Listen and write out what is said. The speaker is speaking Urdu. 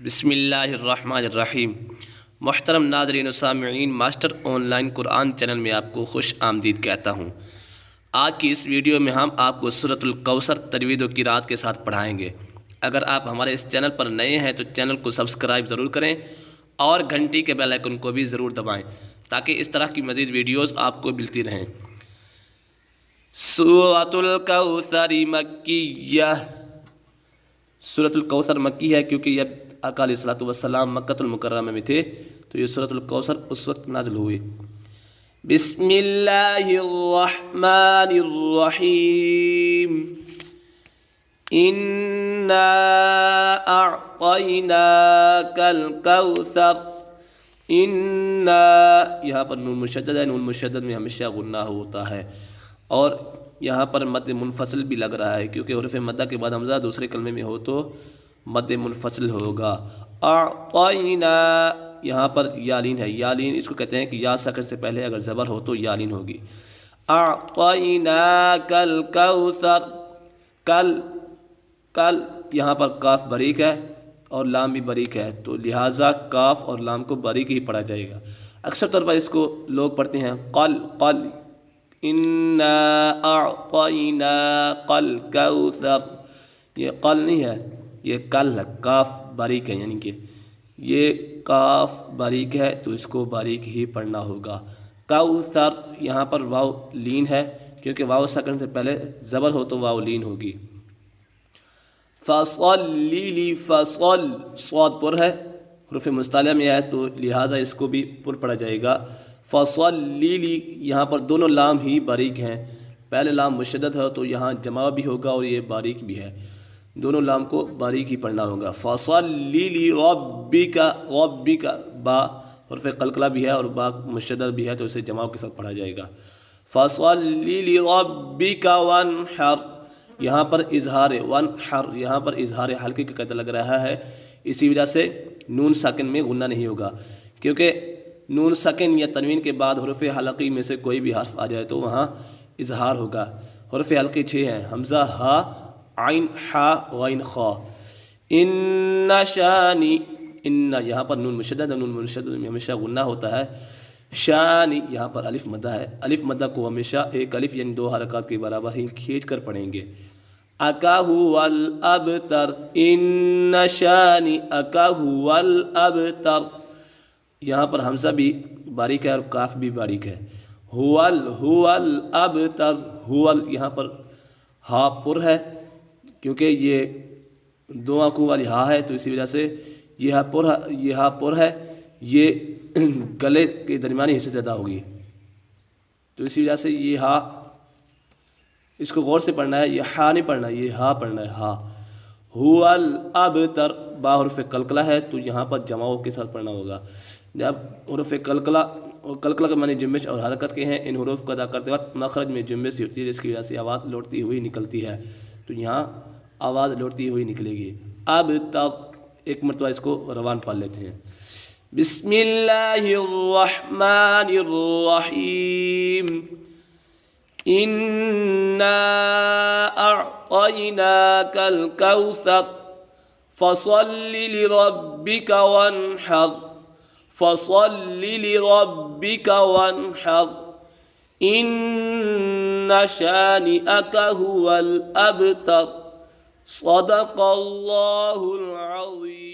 بسم اللہ الرحمن الرحیم۔ محترم ناظرین و سامعین، master on line Quran channel میں آپ کو خوش آمدید کہتا ہوں۔ آج کی اس ویڈیو میں ہم آپ کو سورۃ الکوثر تجوید و قرات کے ساتھ پڑھائیں گے۔ اگر آپ ہمارے اس چینل پر نئے ہیں تو چینل کو سبسکرائب ضرور کریں اور گھنٹی کے بیل آئیکن کو بھی ضرور دبائیں تاکہ اس طرح کی مزید ویڈیوز آپ کو ملتی رہیں۔ سورۃ الکوثر مکیہ، سورۃ الکوثر مکی ہے کیونکہ یہ آقا علیہ الصلوۃ والسلام مکۃ المکرمہ میں تھے تو یہ سورۃ الکوثر اس وقت نازل ہوئی۔ بسم اللہ الرحمن الرحیم، انا اعطیناک الکوثر۔ انا، یہاں پر نون مشدد ہے، نون مشدد میں ہمیشہ غنہ ہوتا ہے، اور یہاں پر مد منفصل بھی لگ رہا ہے کیونکہ حروف مدہ کے بعد حمزہ دوسرے کلمے میں ہو تو مد منفصل ہوگا۔ اعطینا، یہاں پر یالین ہے، یالین اس کو کہتے ہیں کہ یا سکن سے پہلے اگر زبر ہو تو یالین ہوگی۔ اعطیناک الکوثر، کل یہاں پر کاف باریک ہے اور لام بھی باریک ہے تو لہٰذا کاف اور لام کو باریک ہی پڑھا جائے گا۔ اکثر طور پر اس کو لوگ پڑھتے ہیں قل، انا اعطیناک الکوثر، یہ قل نہیں ہے، یہ کل ہے، کاف باریک ہے، یعنی کہ یہ کاف باریک ہے تو اس کو باریک ہی پڑھنا ہوگا۔ کوثر، یہاں پر واو لین ہے کیونکہ واو سکن سے پہلے زبر ہو تو واو لین ہوگی۔ فصلی، فصل، صاد پر ہے، حروف مستعلیہ میں ہے تو لہٰذا اس کو بھی پر پڑھا جائے گا۔ فصلی، یہاں پر دونوں لام ہی باریک ہیں، پہلے لام مشدد ہے تو یہاں جمع بھی ہوگا اور یہ باریک بھی ہے، دونوں لام کو باریک ہی پڑھنا ہوگا۔ فصلی لربک، ربک، با حرف قلقلہ بھی ہے اور با مشدد بھی ہے تو اسے جمع کے ساتھ پڑھا جائے گا۔ فصلی لربک وانحر، یہاں پر اظہار وانحر، یہاں پر اظہار حلقے کا قاعدہ لگ رہا ہے، اسی وجہ سے نون ساکن میں غنہ نہیں ہوگا کیونکہ نون ساکن یا تنوین کے بعد حروف حلقی میں سے کوئی بھی حرف آ جائے تو وہاں اظہار ہوگا۔ حروف حلقی 6 ہیں، حمزہ، ہا، عین، حا، غین، خا۔ ان شانی، ان یہاں پر نون مشدد ہے، نون مشدد میں ہمیشہ غنہ ہوتا ہے۔ شانی، یہاں پر الف مدہ ہے، الف مدہ کو ہمیشہ ایک الف یعنی 2 حرکات کے برابر ہی کھینچ کر پڑھیں گے۔ اکا هو الابتر، ان شانی اکا هو الابتر، یہاں پر حمزہ بھی باریک ہے اور کاف بھی باریک ہے۔ هو الابتر، هو، یہاں پر ہا پر ہے کیونکہ یہ 2 آنکھوں والی ہا ہے تو اسی وجہ سے یہ ہا پر ہے، یہ گلے کے درمیانی حصے سے ادا ہوگی تو اسی وجہ سے یہ ہا، اس کو غور سے پڑھنا ہے، یہ ہا نہیں پڑھنا، یہ ہا پڑھنا ہے، ہا۔ هو الابتر، با حرف قلقلہ ہے تو یہاں پر جماؤں کے ساتھ پڑھنا ہوگا۔ جب حروف قلقلہ اور قلقلہ کے معنی جنبش اور حرکت کے ہیں، ان حروف کو ادا کرتے وقت مخرج میں جنبش ہوتی ہے جس کی وجہ سے آواز لوٹتی ہوئی نکلتی ہے تو یہاں آواز لوٹتی ہوئی نکلے گی۔ اب تک ایک مرتبہ اس کو روان پڑھ لیتے ہیں۔ بسم اللہ الرحمن الرحیم، انا اعطیناک الکوثر فصل لربک وانحر، فصل لربک وانحر، ان شانئک هو الابتر، صدق اللہ العظیم۔